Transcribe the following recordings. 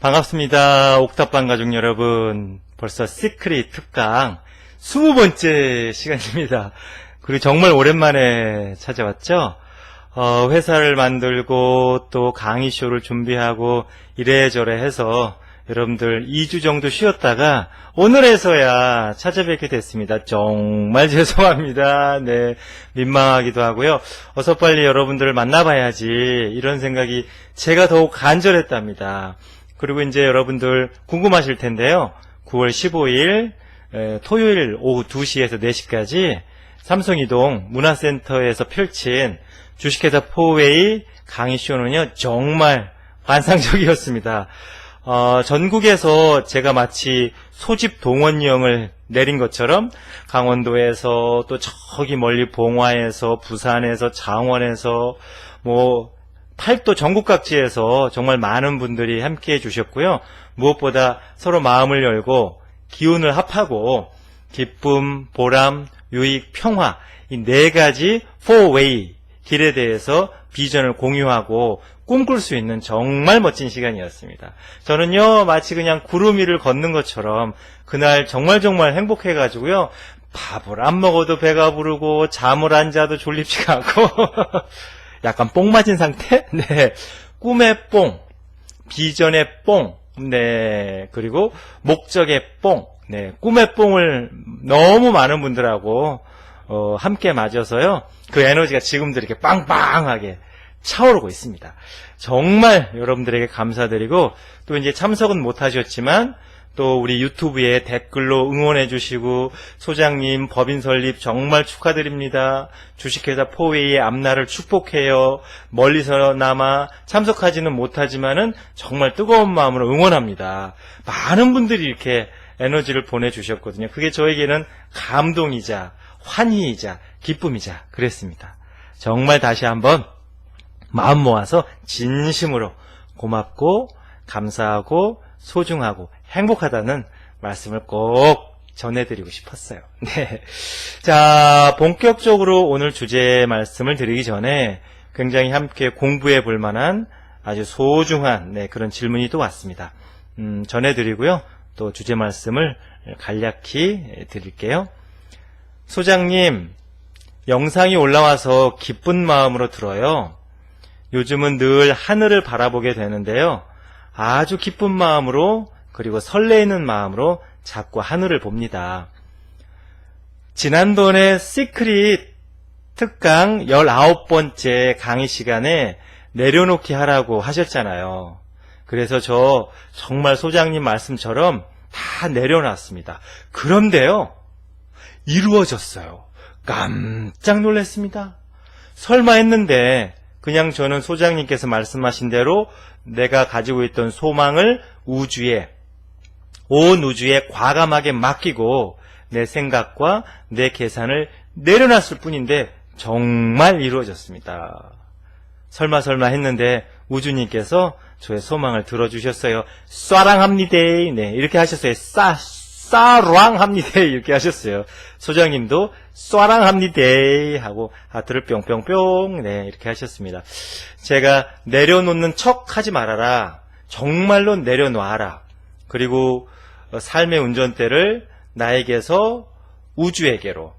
반갑습니다. 옥탑방 가족 여러분. 벌써 시크릿 특강 20번째 시간입니다. 그리고 정말 오랜만에 찾아왔죠? 회사를 만들고 또 강의쇼를 준비하고 이래저래 해서 여러분들 2주 정도 쉬었다가 오늘에서야 찾아뵙게 됐습니다. 정말 죄송합니다. 네, 민망하기도 하고요. 어서 빨리 여러분들을 만나봐야지 이런 생각이 제가 더욱 간절했답니다. 그리고 이제 여러분들 궁금하실 텐데요. 9월 15일 토요일 오후 2시에서 4시까지 삼성이동 문화센터에서 펼친 주식회사 포웨이 강의쇼는요, 정말 환상적이었습니다. 전국에서 제가 마치 소집 동원령을 내린 것처럼 강원도에서 또 저기 멀리 봉화에서 부산에서 창원에서 팔도 전국 각지에서 정말 많은 분들이 함께 해주셨고요. 무엇보다 서로 마음을 열고 기운을 합하고 기쁨, 보람, 유익, 평화 이 4가지 4way 길에 대해서 비전을 공유하고 꿈꿀 수 있는 정말 멋진 시간이었습니다. 저는요, 마치 그냥 구름 위를 걷는 것처럼 그날 정말 행복해가지고요, 밥을 안 먹어도 배가 부르고 잠을 안 자도 졸립지가 않고 약간 뽕 맞은 상태? 네. 꿈의 뽕, 비전의 뽕, 네. 그리고 목적의 뽕, 네. 꿈의 뽕을 너무 많은 분들하고 함께 맞아서요, 그 에너지가 지금도 이렇게 빵빵하게 차오르고 있습니다. 정말 여러분들에게 감사드리고, 또 이제 참석은 못하셨지만 또 우리 유튜브에 댓글로 응원해 주시고, 소장님 법인 설립 정말 축하드립니다. 주식회사 포웨이의 앞날을 축복해요. 멀리서나마 참석하지는 못하지만은 정말 뜨거운 마음으로 응원합니다. 많은 분들이 이렇게 에너지를 보내주셨거든요. 그게 저에게는 감동이자 환희이자 기쁨이자 그랬습니다. 정말 다시 한번 마음 모아서 진심으로 고맙고 감사하고 소중하고 행복하다는 말씀을 꼭 전해드리고 싶었어요. 네. 자, 본격적으로 오늘 주제 말씀을 드리기 전에 굉장히 함께 공부해 볼 만한 아주 소중한 그런 질문이 또 왔습니다. 전해드리고요. 또 주제 말씀을 간략히 드릴게요. 소장님, 영상이 올라와서 기쁜 마음으로 들어요. 요즘은 늘 하늘을 바라보게 되는데요. 아주 기쁜 마음으로 그리고 설레이는 마음으로 자꾸 하늘을 봅니다. 지난번에 시크릿 특강 19번째 강의 시간에 내려놓기 하라고 하셨잖아요. 그래서 저 정말 소장님 말씀처럼 다 내려놨습니다. 그런데요, 이루어졌어요. 깜짝 놀랐습니다. 설마 했는데 그냥 저는 소장님께서 말씀하신 대로 내가 가지고 있던 소망을 온 우주에 과감하게 맡기고 내 생각과 내 계산을 내려놨을 뿐인데 정말 이루어졌습니다. 설마 했는데 우주님께서 저의 소망을 들어주셨어요. 쏴랑합니다. 네, 이렇게 하셨어요. 싸랑합니다. 이렇게 하셨어요. 소장님도 쏴랑합니다 하고 하트를 뿅뿅뿅 네, 이렇게 하셨습니다. 제가 내려놓는 척 하지 말아라. 정말로 내려놔라. 그리고 삶의 운전대를 나에게서 우주에게로,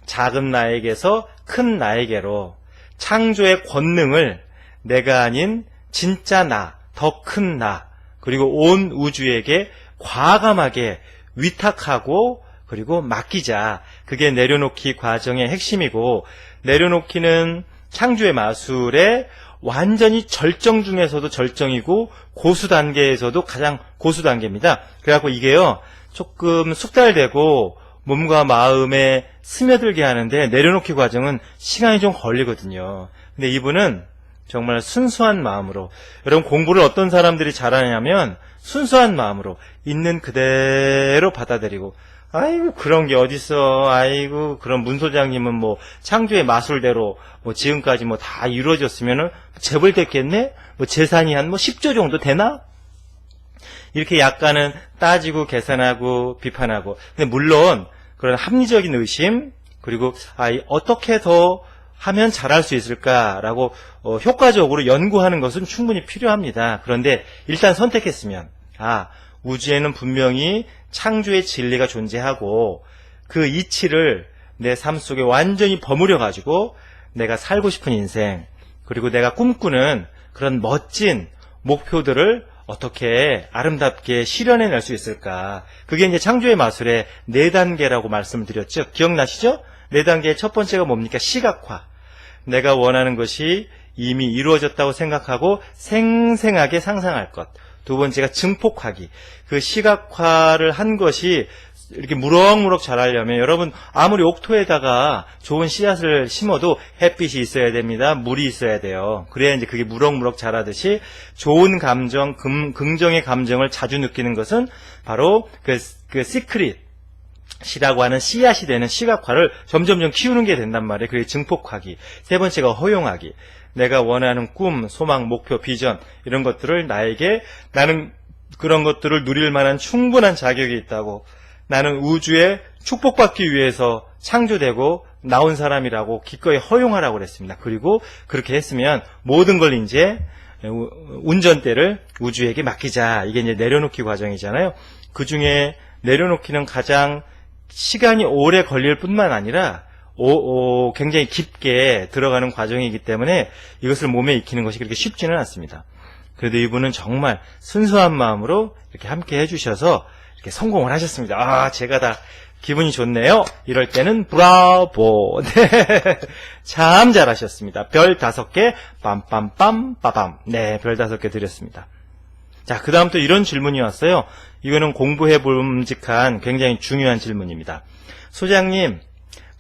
작은 나에게서 큰 나에게로, 창조의 권능을 내가 아닌 진짜 나, 더 큰 나, 그리고 온 우주에게 과감하게 위탁하고 그리고 맡기자. 그게 내려놓기 과정의 핵심이고, 내려놓기는 창조의 마술의 완전히 절정 중에서도 절정이고 고수 단계에서도 가장 고수 단계입니다. 그래갖고 이게요, 조금 숙달되고 몸과 마음에 스며들게 하는데 내려놓기 과정은 시간이 좀 걸리거든요. 근데 이분은 정말 순수한 마음으로, 여러분 공부를 어떤 사람들이 잘하냐면 순수한 마음으로 있는 그대로 받아들이고, 아이고 그런 게 어딨어, 아이고 그런 문 소장님은 창조의 마술대로 지금까지 다 이루어졌으면은 재벌 됐겠네? 재산이 한 10조 정도 되나? 이렇게 약간은 따지고 계산하고 비판하고, 근데 물론 그런 합리적인 의심, 그리고 어떻게 더 하면 잘할 수 있을까라고 효과적으로 연구하는 것은 충분히 필요합니다. 그런데 일단 선택했으면, 아, 우주에는 분명히 창조의 진리가 존재하고 그 이치를 내 삶 속에 완전히 버무려 가지고 내가 살고 싶은 인생, 그리고 내가 꿈꾸는 그런 멋진 목표들을 어떻게 아름답게 실현해낼 수 있을까. 그게 이제 창조의 마술의 4단계라고 말씀을 드렸죠. 기억나시죠? 4단계의 첫 번째가 뭡니까? 시각화. 내가 원하는 것이 이미 이루어졌다고 생각하고 생생하게 상상할 것. 두 번째가 증폭하기. 그 시각화를 한 것이 이렇게 무럭무럭 자라려면 여러분 아무리 옥토에다가 좋은 씨앗을 심어도 햇빛이 있어야 됩니다. 물이 있어야 돼요. 그래야 이제 그게 무럭무럭 자라듯이 좋은 감정, 긍정의 감정을 자주 느끼는 것은 바로 그 시크릿이라고 하는 씨앗이 되는 시각화를 점점점 키우는 게 된단 말이에요. 그게 증폭하기. 세 번째가 허용하기. 내가 원하는 꿈, 소망, 목표, 비전 이런 것들을 나는 그런 것들을 누릴 만한 충분한 자격이 있다고, 나는 우주에 축복받기 위해서 창조되고 나온 사람이라고 기꺼이 허용하라고 그랬습니다. 그리고 그렇게 했으면 모든 걸 이제 운전대를 우주에게 맡기자. 이게 이제 내려놓기 과정이잖아요. 그 중에 내려놓기는 가장 시간이 오래 걸릴 뿐만 아니라 굉장히 깊게 들어가는 과정이기 때문에 이것을 몸에 익히는 것이 그렇게 쉽지는 않습니다. 그래도 이분은 정말 순수한 마음으로 이렇게 함께 해주셔서 이렇게 성공을 하셨습니다. 아, 제가 다 기분이 좋네요. 이럴 때는 브라보. 네. 참 잘하셨습니다. 별 5개, 빰빰빰, 빠밤. 네, 별 5개 드렸습니다. 자, 그 다음 또 이런 질문이 왔어요. 이거는 공부해 볼음직한 굉장히 중요한 질문입니다. 소장님,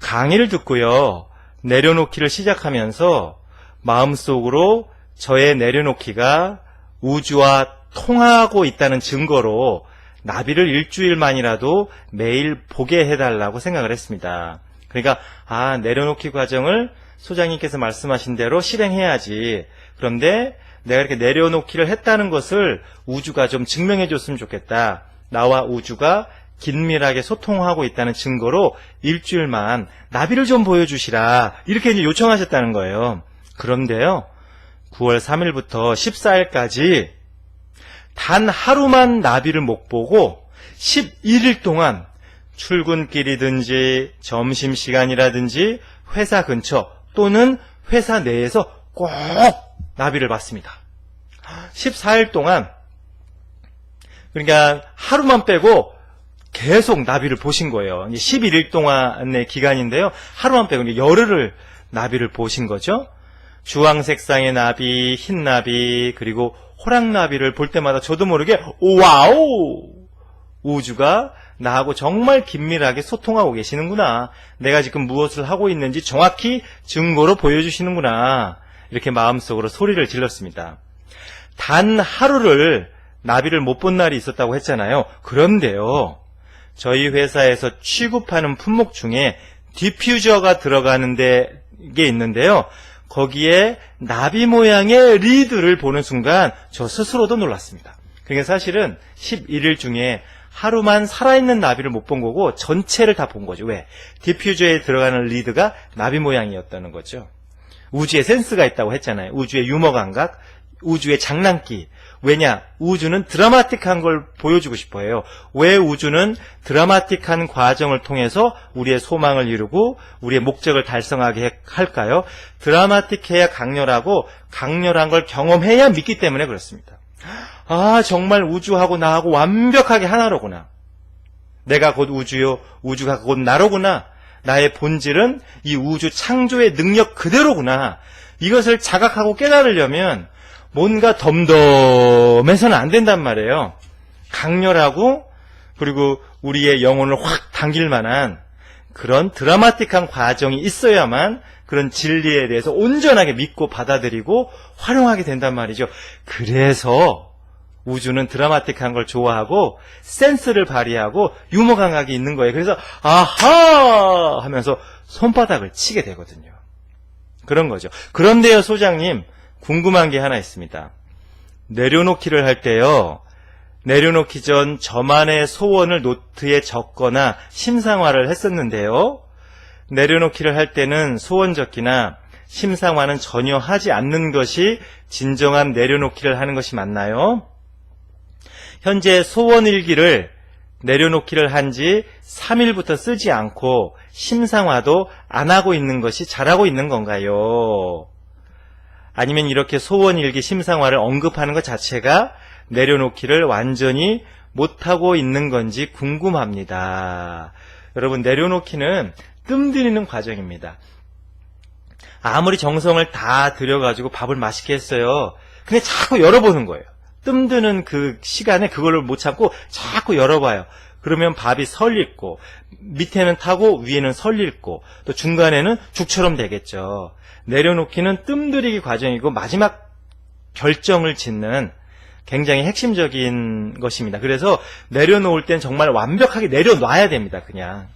강의를 듣고요, 내려놓기를 시작하면서 마음속으로 저의 내려놓기가 우주와 통하고 있다는 증거로 나비를 일주일만이라도 매일 보게 해달라고 생각을 했습니다. 그러니까 내려놓기 과정을 소장님께서 말씀하신 대로 실행해야지. 그런데 내가 이렇게 내려놓기를 했다는 것을 우주가 좀 증명해 줬으면 좋겠다. 나와 우주가 긴밀하게 소통하고 있다는 증거로 일주일만 나비를 좀 보여주시라. 이렇게 이제 요청하셨다는 거예요. 그런데요, 9월 3일부터 14일까지 단 하루만 나비를 못 보고 11일 동안 출근길이든지 점심시간이라든지 회사 근처 또는 회사 내에서 꼭 나비를 봤습니다. 14일 동안, 그러니까 하루만 빼고 계속 나비를 보신 거예요. 11일 동안의 기간인데요. 하루만 빼고 열흘을 나비를 보신 거죠. 주황색상의 나비, 흰 나비, 그리고 호랑나비를 볼 때마다 저도 모르게 와우! 우주가 나하고 정말 긴밀하게 소통하고 계시는구나. 내가 지금 무엇을 하고 있는지 정확히 증거로 보여주시는구나. 이렇게 마음속으로 소리를 질렀습니다. 단 하루를 나비를 못 본 날이 있었다고 했잖아요. 그런데요, 저희 회사에서 취급하는 품목 중에 디퓨저가 들어가는 게 있는데요. 거기에 나비 모양의 리드를 보는 순간 저 스스로도 놀랐습니다. 그러니까 사실은 11일 중에 하루만 살아있는 나비를 못 본 거고 전체를 다 본 거죠. 왜? 디퓨저에 들어가는 리드가 나비 모양이었다는 거죠. 우주에 센스가 있다고 했잖아요. 우주의 유머 감각, 우주의 장난기. 왜냐? 우주는 드라마틱한 걸 보여주고 싶어 해요. 왜 우주는 드라마틱한 과정을 통해서 우리의 소망을 이루고 우리의 목적을 달성하게 할까요? 드라마틱해야 강렬하고 강렬한 걸 경험해야 믿기 때문에 그렇습니다. 정말 우주하고 나하고 완벽하게 하나로구나. 내가 곧 우주요, 우주가 곧 나로구나. 나의 본질은 이 우주 창조의 능력 그대로구나. 이것을 자각하고 깨달으려면 뭔가 덤덤해서는 안 된단 말이에요. 강렬하고, 그리고 우리의 영혼을 확 당길 만한 그런 드라마틱한 과정이 있어야만 그런 진리에 대해서 온전하게 믿고 받아들이고 활용하게 된단 말이죠. 그래서 우주는 드라마틱한 걸 좋아하고 센스를 발휘하고 유머 감각이 있는 거예요. 그래서 아하 하면서 손바닥을 치게 되거든요. 그런 거죠. 그런데요, 소장님, 궁금한 게 하나 있습니다. 내려놓기를 할 때요, 내려놓기 전 저만의 소원을 노트에 적거나 심상화를 했었는데요, 내려놓기를 할 때는 소원 적기나 심상화는 전혀 하지 않는 것이 진정한 내려놓기를 하는 것이 맞나요? 현재 소원일기를 내려놓기를 한 지 3일부터 쓰지 않고 심상화도 안 하고 있는 것이 잘하고 있는 건가요? 아니면 이렇게 소원일기 심상화를 언급하는 것 자체가 내려놓기를 완전히 못하고 있는 건지 궁금합니다. 여러분, 내려놓기는 뜸들이는 과정입니다. 아무리 정성을 다 들여가지고 밥을 맛있게 했어요. 근데 자꾸 열어보는 거예요. 뜸드는 그 시간에 그걸로 못 참고 자꾸 열어봐요. 그러면 밥이 설익고 밑에는 타고 위에는 설익고 또 중간에는 죽처럼 되겠죠. 내려놓기는 뜸들이기 과정이고 마지막 결정을 짓는 굉장히 핵심적인 것입니다. 그래서 내려놓을 땐 정말 완벽하게 내려놔야 됩니다. 그냥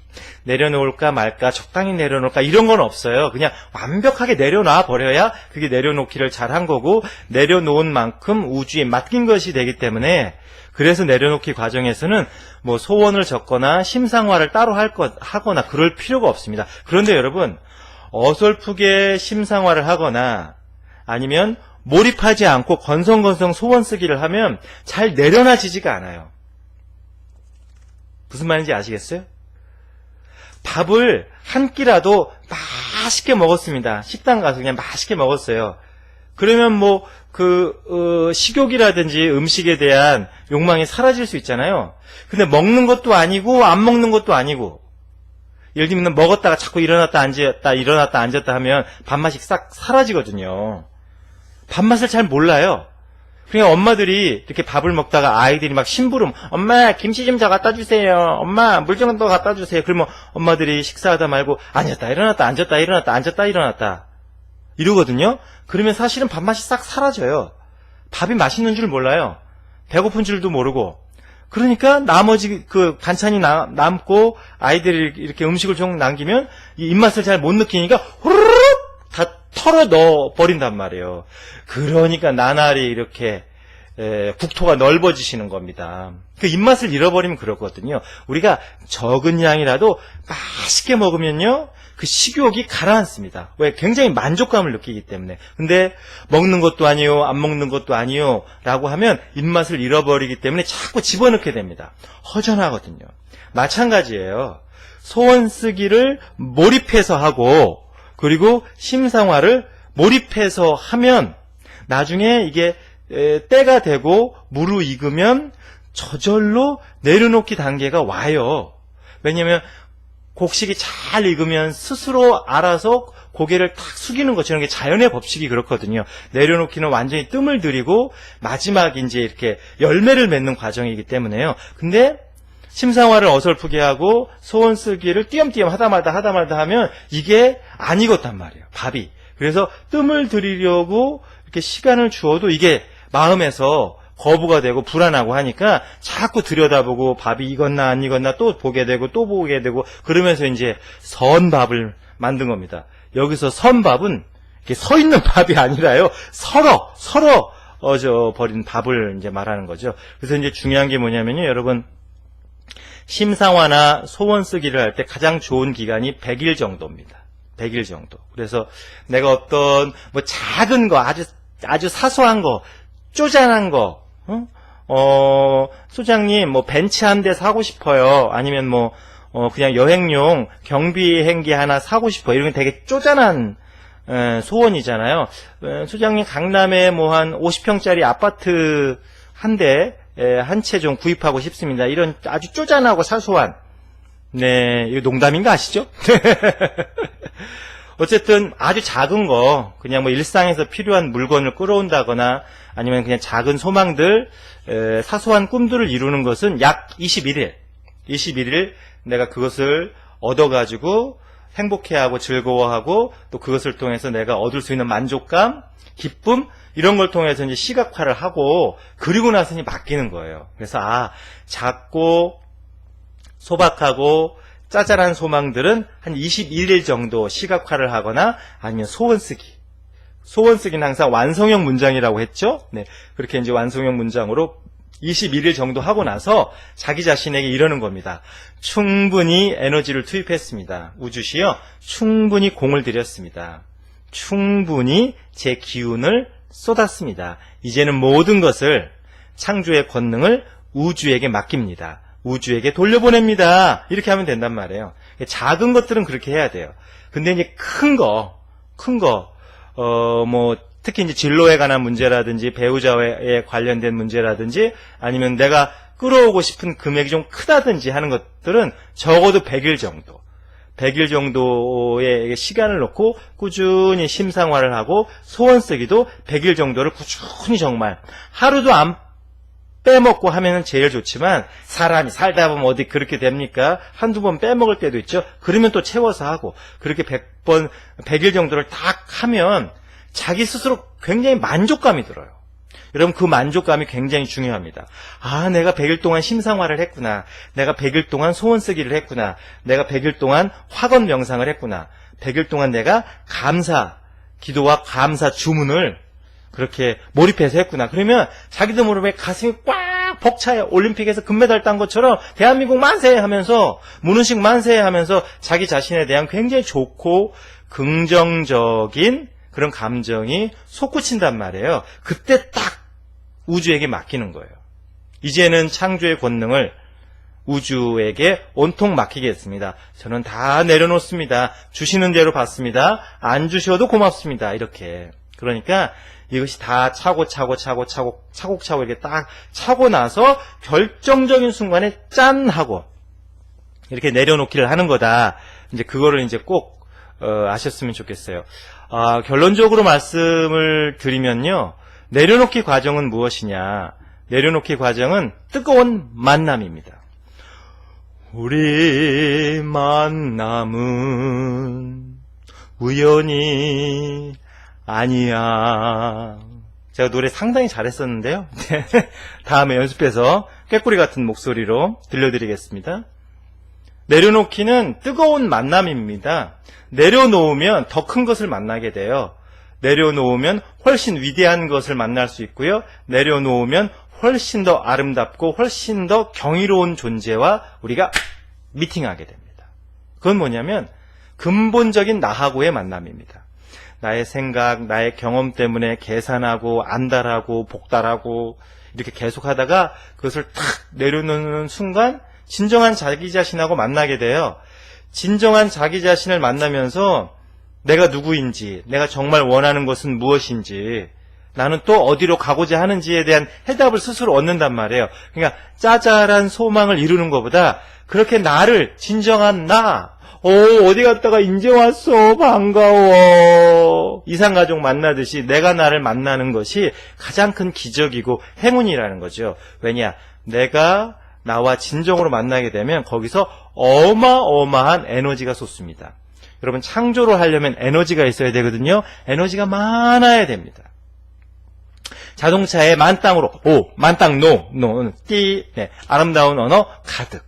내려놓을까 말까, 적당히 내려놓을까 이런 건 없어요. 그냥 완벽하게 내려놔 버려야 그게 내려놓기를 잘한 거고, 내려놓은 만큼 우주에 맡긴 것이 되기 때문에, 그래서 내려놓기 과정에서는 뭐 소원을 적거나 심상화를 따로 하거나 그럴 필요가 없습니다. 그런데 여러분, 어설프게 심상화를 하거나 아니면 몰입하지 않고 건성건성 소원 쓰기를 하면 잘 내려놔지지가 않아요. 무슨 말인지 아시겠어요? 밥을 한 끼라도 맛있게 먹었습니다. 식당 가서 그냥 맛있게 먹었어요. 그러면 뭐 식욕이라든지 음식에 대한 욕망이 사라질 수 있잖아요. 근데 먹는 것도 아니고 안 먹는 것도 아니고, 예를 들면 먹었다가 자꾸 일어났다 앉았다 하면 밥맛이 싹 사라지거든요. 밥맛을 잘 몰라요. 그러니까 엄마들이 이렇게 밥을 먹다가 아이들이 막 심부름, 엄마 김치 좀 더 갖다 주세요, 엄마 물 좀 더 갖다 주세요. 그러면 엄마들이 식사하다 말고 앉았다 일어났다 앉았다 일어났다 앉았다 일어났다 이러거든요. 그러면 사실은 밥맛이 싹 사라져요. 밥이 맛있는 줄 몰라요. 배고픈 줄도 모르고. 그러니까 나머지 그 반찬이 남고 아이들이 이렇게 음식을 좀 남기면 이 입맛을 잘 못 느끼니까 후루룩 다 털어 넣어 버린단 말이에요. 그러니까 나날이 이렇게 국토가 넓어지시는 겁니다. 그 입맛을 잃어버리면 그렇거든요. 우리가 적은 양이라도 맛있게 먹으면요, 그 식욕이 가라앉습니다. 왜? 굉장히 만족감을 느끼기 때문에. 근데 먹는 것도 아니요, 안 먹는 것도 아니요 라고 하면 입맛을 잃어버리기 때문에 자꾸 집어넣게 됩니다. 허전하거든요. 마찬가지예요. 소원 쓰기를 몰입해서 하고, 그리고 심상화를 몰입해서 하면 나중에 이게 때가 되고 무르익으면 저절로 내려놓기 단계가 와요. 왜냐하면 곡식이 잘 익으면 스스로 알아서 고개를 탁 숙이는 것처럼, 게 자연의 법칙이 그렇거든요. 내려놓기는 완전히 뜸을 들이고 마지막 이제 이렇게 열매를 맺는 과정이기 때문에요. 근데 심상화를 어설프게 하고 소원 쓰기를 띄엄띄엄 하다 말다 하면 이게 안 익었단 말이에요, 밥이. 그래서 뜸을 들이려고 이렇게 시간을 주어도 이게 마음에서 거부가 되고 불안하고 하니까 자꾸 들여다보고 밥이 익었나 안 익었나 또 보게 되고 또 보게 되고, 그러면서 이제 선밥을 만든 겁니다. 여기서 선밥은 이렇게 서 있는 밥이 아니라요, 서러 버린 밥을 이제 말하는 거죠. 그래서 이제 중요한 게 뭐냐면요, 여러분, 심상화나 소원 쓰기를 할 때 가장 좋은 기간이 100일 정도입니다. 100일 정도. 그래서 내가 어떤 뭐 작은 거, 아주 사소한 거, 쪼잔한 거, 소장님 뭐 벤츠 한 대 사고 싶어요. 아니면 그냥 여행용 경비행기 하나 사고 싶어요. 이런 게 되게 쪼잔한 소원이잖아요. 소장님 강남에 뭐 한 50평짜리 아파트 한 채 좀 구입하고 싶습니다. 이런 아주 쪼잔하고 사소한, 네, 이거 농담인 거 아시죠? 어쨌든 아주 작은 거, 그냥 뭐 일상에서 필요한 물건을 끌어온다거나 아니면 그냥 작은 소망들, 사소한 꿈들을 이루는 것은 약 21일 내가 그것을 얻어가지고 행복해하고 즐거워하고, 또 그것을 통해서 내가 얻을 수 있는 만족감, 기쁨, 이런 걸 통해서 이제 시각화를 하고, 그리고 나서 이제 맡기는 거예요. 그래서 작고 소박하고 짜잘한 소망들은 한 21일 정도 시각화를 하거나, 아니면 소원 쓰기는 항상 완성형 문장이라고 했죠. 네, 그렇게 이제 완성형 문장으로 21일 정도 하고 나서 자기 자신에게 이러는 겁니다. 충분히 에너지를 투입했습니다. 우주시여, 충분히 공을 들였습니다. 충분히 제 기운을 쏟았습니다. 이제는 모든 것을, 창조의 권능을 우주에게 맡깁니다. 우주에게 돌려보냅니다. 이렇게 하면 된단 말이에요. 작은 것들은 그렇게 해야 돼요. 근데 이제 큰 거, 특히 이제 진로에 관한 문제라든지 배우자에 관련된 문제라든지 아니면 내가 끌어오고 싶은 금액이 좀 크다든지 하는 것들은 적어도 100일 정도. 100일 정도의 시간을 놓고 꾸준히 심상화를 하고 소원 쓰기도 100일 정도를 꾸준히 정말 하루도 안 빼먹고 하면은 제일 좋지만 사람이 살다 보면 어디 그렇게 됩니까? 한두 번 빼먹을 때도 있죠. 그러면 또 채워서 하고 그렇게 100번, 100일 정도를 딱 하면 자기 스스로 굉장히 만족감이 들어요. 여러분 그 만족감이 굉장히 중요합니다. 아, 내가 100일 동안 심상화를 했구나. 내가 100일 동안 소원 쓰기를 했구나. 내가 100일 동안 화건 명상을 했구나. 100일 동안 내가 감사, 기도와 감사 주문을 그렇게 몰입해서 했구나. 그러면 자기도 모르게 가슴이 꽉 벅차요. 올림픽에서 금메달 딴 것처럼 대한민국 만세 하면서 문훈식 만세 하면서 자기 자신에 대한 굉장히 좋고 긍정적인 그런 감정이 솟구친단 말이에요. 그때 딱 우주에게 맡기는 거예요. 이제는 창조의 권능을 우주에게 온통 맡기겠습니다. 저는 다 내려놓습니다. 주시는 대로 받습니다. 안 주셔도 고맙습니다. 이렇게. 그러니까 이것이 다 차곡차곡 이렇게 딱 차고 나서 결정적인 순간에 짠 하고 이렇게 내려놓기를 하는 거다. 이제 그거를 이제 꼭 아셨으면 좋겠어요. 결론적으로 말씀을 드리면요. 내려놓기 과정은 무엇이냐? 내려놓기 과정은 뜨거운 만남입니다. 우리 만남은 우연이 아니야. 제가 노래 상당히 잘했었는데요. 다음에 연습해서 꾀꼬리 같은 목소리로 들려드리겠습니다. 내려놓기는 뜨거운 만남입니다. 내려놓으면 더 큰 것을 만나게 돼요. 내려놓으면 훨씬 위대한 것을 만날 수 있고요. 내려놓으면 훨씬 더 아름답고 훨씬 더 경이로운 존재와 우리가 미팅하게 됩니다. 그건 뭐냐면 근본적인 나하고의 만남입니다. 나의 생각, 나의 경험 때문에 계산하고 안달하고 복달하고 이렇게 계속하다가 그것을 탁 내려놓는 순간 진정한 자기 자신하고 만나게 돼요. 진정한 자기 자신을 만나면서 내가 누구인지, 내가 정말 원하는 것은 무엇인지, 나는 또 어디로 가고자 하는지에 대한 해답을 스스로 얻는단 말이에요. 그러니까 짜잘한 소망을 이루는 것보다 그렇게 나를, 진정한 나, 어디 갔다가 이제 왔어, 반가워. 이산가족 만나듯이 내가 나를 만나는 것이 가장 큰 기적이고 행운이라는 거죠. 왜냐? 내가 나와 진정으로 만나게 되면 거기서 어마어마한 에너지가 솟습니다. 여러분 창조를 하려면 에너지가 있어야 되거든요. 에너지가 많아야 됩니다. 자동차에 만땅으로 만땅 띠 아름다운 언어 가득.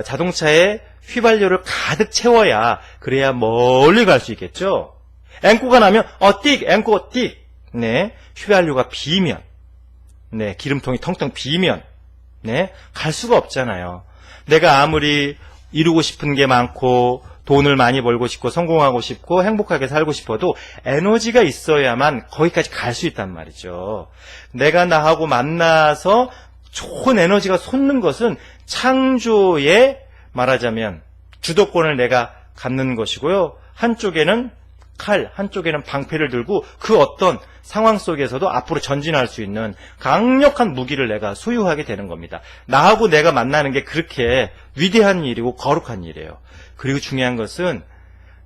자동차에 휘발유를 가득 채워야 그래야 멀리 갈 수 있겠죠. 앵꼬가 나면 앵꼬 띡. 네, 휘발유가 비면, 네, 기름통이 텅텅 비면, 네, 갈 수가 없잖아요. 내가 아무리 이루고 싶은 게 많고 돈을 많이 벌고 싶고 성공하고 싶고 행복하게 살고 싶어도 에너지가 있어야만 거기까지 갈 수 있단 말이죠. 내가 나하고 만나서 좋은 에너지가 솟는 것은 창조의 말하자면 주도권을 내가 갖는 것이고요. 한쪽에는 칼, 한쪽에는 방패를 들고 그 어떤 상황 속에서도 앞으로 전진할 수 있는 강력한 무기를 내가 소유하게 되는 겁니다. 나하고 내가 만나는 게 그렇게 위대한 일이고 거룩한 일이에요. 그리고 중요한 것은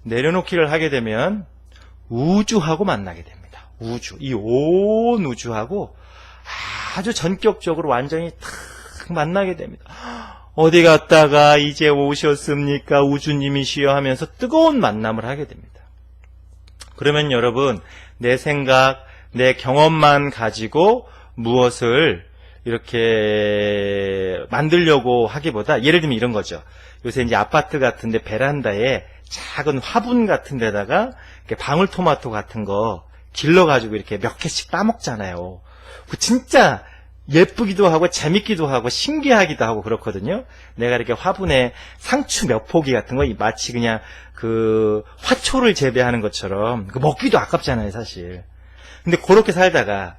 내려놓기를 하게 되면 우주하고 만나게 됩니다. 우주, 이 온 우주하고 아주 전격적으로 완전히 탁 만나게 됩니다. 어디 갔다가 이제 오셨습니까? 우주님이시여 하면서 뜨거운 만남을 하게 됩니다. 그러면 여러분, 내 생각, 내 경험만 가지고 무엇을 이렇게 만들려고 하기보다 예를 들면 이런 거죠. 요새 이제 아파트 같은데 베란다에 작은 화분 같은 데다가 이렇게 방울토마토 같은 거 길러가지고 이렇게 몇 개씩 따먹잖아요. 그 진짜 예쁘기도 하고 재밌기도 하고 신기하기도 하고 그렇거든요. 내가 이렇게 화분에 상추 몇 포기 같은 거 마치 그냥 그 화초를 재배하는 것처럼 먹기도 아깝잖아요, 사실. 근데 그렇게 살다가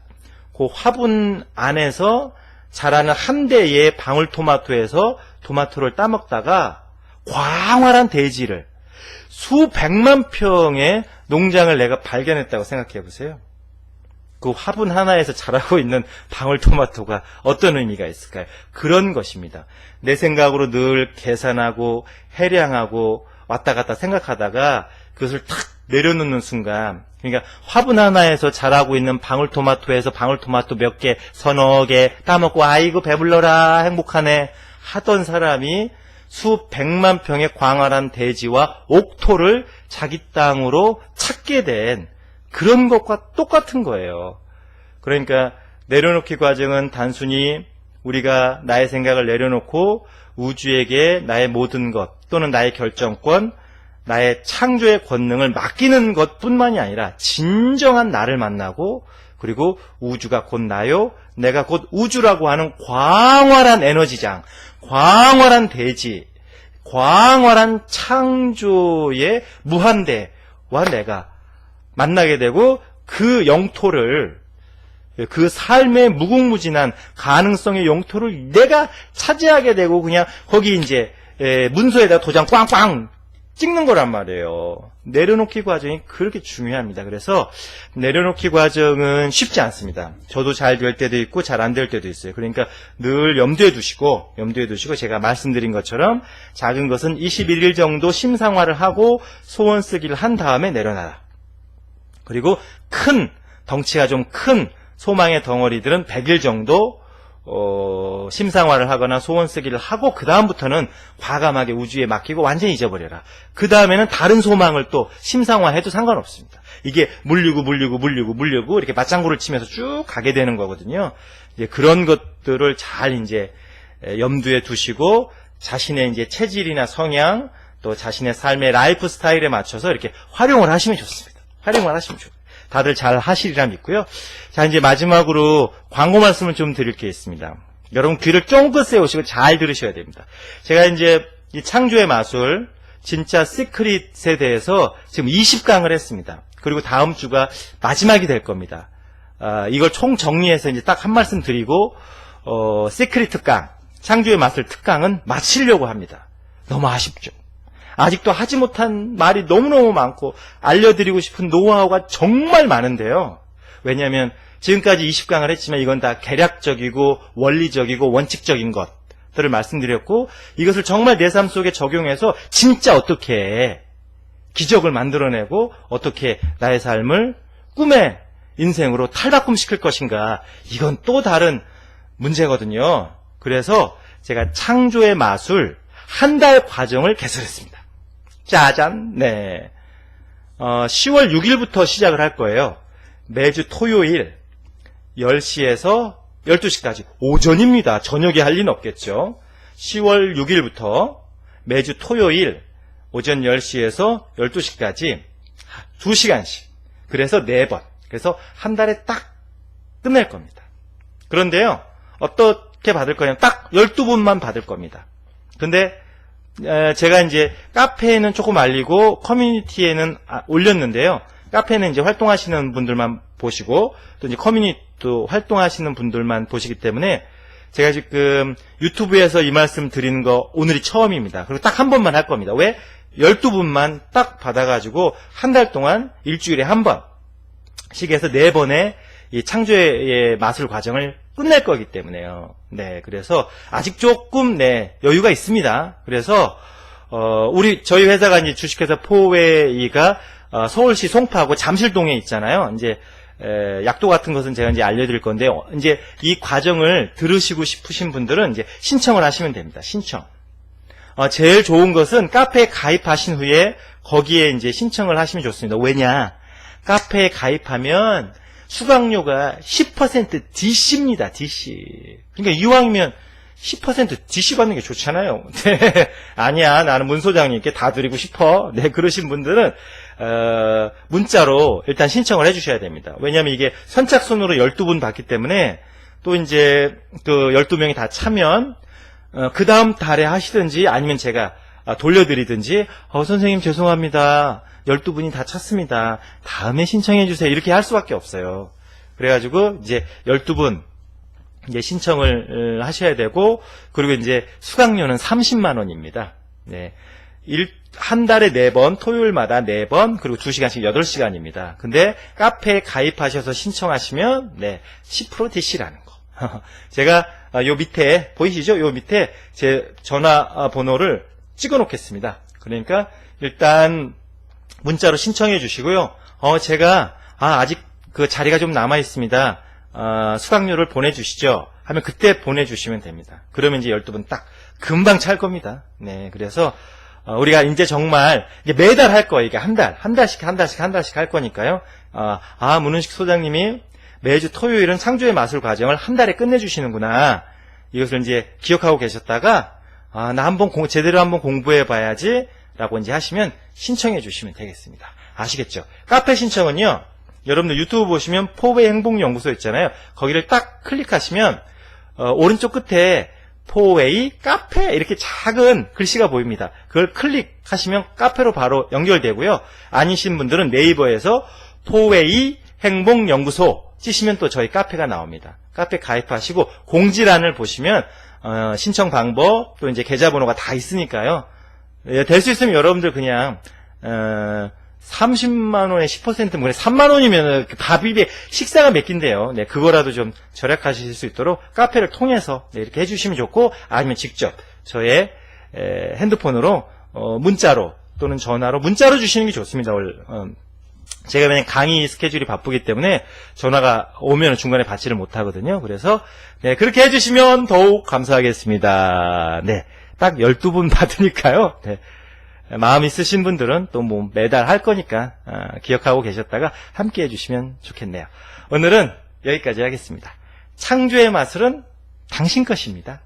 그 화분 안에서 자라는 한 대의 방울토마토에서 토마토를 따먹다가 광활한 대지를 수백만 평의 농장을 내가 발견했다고 생각해 보세요. 그 화분 하나에서 자라고 있는 방울토마토가 어떤 의미가 있을까요? 그런 것입니다. 내 생각으로 늘 계산하고 해량하고 왔다 갔다 생각하다가 그것을 탁 내려놓는 순간, 그러니까 화분 하나에서 자라고 있는 방울토마토에서 방울토마토 몇 개, 서너 개 따먹고 아이고 배불러라 행복하네 하던 사람이 수백만 평의 광활한 대지와 옥토를 자기 땅으로 찾게 된 그런 것과 똑같은 거예요. 그러니까 내려놓기 과정은 단순히 우리가 나의 생각을 내려놓고 우주에게 나의 모든 것 또는 나의 결정권, 나의 창조의 권능을 맡기는 것뿐만이 아니라 진정한 나를 만나고 그리고 우주가 곧 나요, 내가 곧 우주라고 하는 광활한 에너지장, 광활한 대지, 광활한 창조의 무한대와 내가 만나게 되고 그 영토를, 그 삶의 무궁무진한 가능성의 영토를 내가 차지하게 되고 그냥 거기 이제 문서에다 도장 꽝꽝 찍는 거란 말이에요. 내려놓기 과정이 그렇게 중요합니다. 그래서 내려놓기 과정은 쉽지 않습니다. 저도 잘 될 때도 있고 잘 안 될 때도 있어요. 그러니까 늘 염두에 두시고 제가 말씀드린 것처럼 작은 것은 21일 정도 심상화를 하고 소원 쓰기를 한 다음에 내려놔라. 그리고 큰 덩치가 좀 큰 소망의 덩어리들은 100일 정도 심상화를 하거나 소원 쓰기를 하고 그 다음부터는 과감하게 우주에 맡기고 완전히 잊어버려라. 그 다음에는 다른 소망을 또 심상화해도 상관없습니다. 이게 물리고 이렇게 맞장구를 치면서 쭉 가게 되는 거거든요. 이제 그런 것들을 잘 이제 염두에 두시고 자신의 이제 체질이나 성향 또 자신의 삶의 라이프 스타일에 맞춰서 이렇게 활용을 하시면 좋습니다. 다들 잘 하시리라 믿고요. 자, 이제 마지막으로 광고 말씀을 좀 드릴 게 있습니다. 여러분 귀를 쫑긋 세우시고 잘 들으셔야 됩니다. 제가 이제 이 창조의 마술, 진짜 시크릿에 대해서 지금 20강을 했습니다. 그리고 다음 주가 마지막이 될 겁니다. 이걸 총 정리해서 이제 딱 한 말씀 드리고, 시크릿 특강, 창조의 마술 특강은 마치려고 합니다. 너무 아쉽죠. 아직도 하지 못한 말이 너무너무 많고 알려드리고 싶은 노하우가 정말 많은데요. 왜냐하면 지금까지 20강을 했지만 이건 다 계략적이고 원리적이고 원칙적인 것들을 말씀드렸고 이것을 정말 내 삶 속에 적용해서 진짜 어떻게 기적을 만들어내고 어떻게 나의 삶을 꿈의 인생으로 탈바꿈시킬 것인가, 이건 또 다른 문제거든요. 그래서 제가 창조의 마술 한 달 과정을 개설했습니다. 짜잔. 네. 10월 6일부터 시작을 할 거예요. 매주 토요일 10시에서 12시까지. 오전입니다. 저녁에 할 리는 없겠죠. 10월 6일부터 매주 토요일 오전 10시에서 12시까지 2시간씩. 그래서 4번. 그래서 한 달에 딱 끝낼 겁니다. 그런데요, 어떻게 받을 거냐면 딱 12분만 받을 겁니다. 근데 제가 이제 카페에는 조금 알리고 커뮤니티에는 올렸는데요. 카페는 이제 활동하시는 분들만 보시고 또 이제 커뮤니티도 활동하시는 분들만 보시기 때문에 제가 지금 유튜브에서 이 말씀 드리는 거 오늘이 처음입니다. 그리고 딱 한 번만 할 겁니다. 왜? 12분만 딱 받아가지고 한 달 동안 일주일에 한 번씩 해서 4번의 이 창조의 마술 과정을 끝낼 거기 때문에요. 네, 그래서 아직 조금 여유가 있습니다. 그래서 저희 회사가 이제 주식회사 포웨이가 서울시 송파하고 잠실동에 있잖아요. 이제 약도 같은 것은 제가 이제 알려드릴 건데 이제 이 과정을 들으시고 싶으신 분들은 이제 신청을 하시면 됩니다. 신청. 제일 좋은 것은 카페에 가입하신 후에 거기에 이제 신청을 하시면 좋습니다. 왜냐? 카페에 가입하면 수강료가 10% DC입니다. DC. 그러니까 이왕이면 10% DC 받는 게 좋잖아요. 네. 아니야, 나는 문 소장님께 다 드리고 싶어. 네, 그러신 분들은 문자로 일단 신청을 해주셔야 됩니다. 왜냐하면 이게 선착순으로 12분 받기 때문에 또 이제 그 12명이 다 차면 그 다음 달에 하시든지 아니면 제가 돌려드리든지 선생님 죄송합니다. 12분이 다 찼습니다. 다음에 신청해 주세요. 이렇게 할 수밖에 없어요. 그래가지고 이제 12분 이제 신청을 하셔야 되고, 그리고 이제 수강료는 30만 원입니다. 네. 한 달에 4번, 토요일마다 4번, 그리고 2시간씩 8시간입니다. 근데 카페에 가입하셔서 신청하시면, 네, 10% DC라는 거. 제가 요 밑에, 보이시죠? 요 밑에 제 전화번호를 찍어 놓겠습니다. 그러니까 일단 문자로 신청해 주시고요. 제가, 아직 그 자리가 좀 남아 있습니다. 수강료를 보내주시죠. 하면 그때 보내주시면 됩니다. 그러면 이제 12분 딱 금방 찰 겁니다. 네, 그래서 우리가 이제 정말 이제 매달 할 거예요. 이게 한 달씩 할 거니까요. 문은식 소장님이 매주 토요일은 창조의 마술 과정을 한 달에 끝내주시는구나. 이것을 이제 기억하고 계셨다가 나 한번 제대로 한번 공부해 봐야지 라고 이제 하시면 신청해 주시면 되겠습니다. 아시겠죠? 카페 신청은요, 여러분들 유튜브 보시면 포웨이 행복연구소 있잖아요. 거기를 딱 클릭하시면 오른쪽 끝에 포웨이 카페 이렇게 작은 글씨가 보입니다. 그걸 클릭하시면 카페로 바로 연결되고요. 아니신 분들은 네이버에서 포웨이 행복연구소 치시면 또 저희 카페가 나옵니다. 카페 가입하시고 공지란을 보시면 신청 방법 또 이제 계좌번호가 다 있으니까요. 될 수 있으면 여러분들 그냥 30만 원에 10% 뭐 3만 원이면 밥이 식사가 몇 끼인데요. 네, 그거라도 좀 절약하실 수 있도록 카페를 통해서 네, 이렇게 해주시면 좋고, 아니면 직접 저의 핸드폰으로 문자로 또는 전화로 문자로 주시는 게 좋습니다. 제가 그냥 강의 스케줄이 바쁘기 때문에 전화가 오면 중간에 받지를 못하거든요. 그래서 네, 그렇게 해주시면 더욱 감사하겠습니다. 네, 딱 12분 받으니까요. 네. 마음 있으신 분들은 또 뭐 매달 할 거니까 기억하고 계셨다가 함께 해주시면 좋겠네요. 오늘은 여기까지 하겠습니다. 창조의 마술은 당신 것입니다.